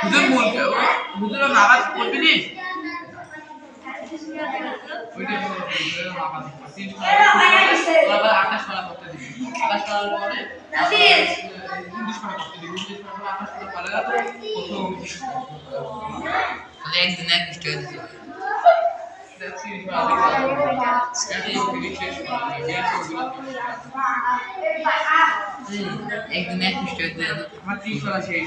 হুজুর বলতে হুজুর নামাজ পড়বি নি ওইটা হুজুর নামাজ পড়তে আবার আকাশ পড়া করতে দিবি আকাশ পড়ার পরে ইংলিশ পড়া করতে দিবি ইংলিশ পড়া আকাশ পড়া পড়ে প্রথম তাহলে একদিন এক স্টেজ দিতে একদিন এক স্টেজ দিয়ে আমার 30 করা শেষ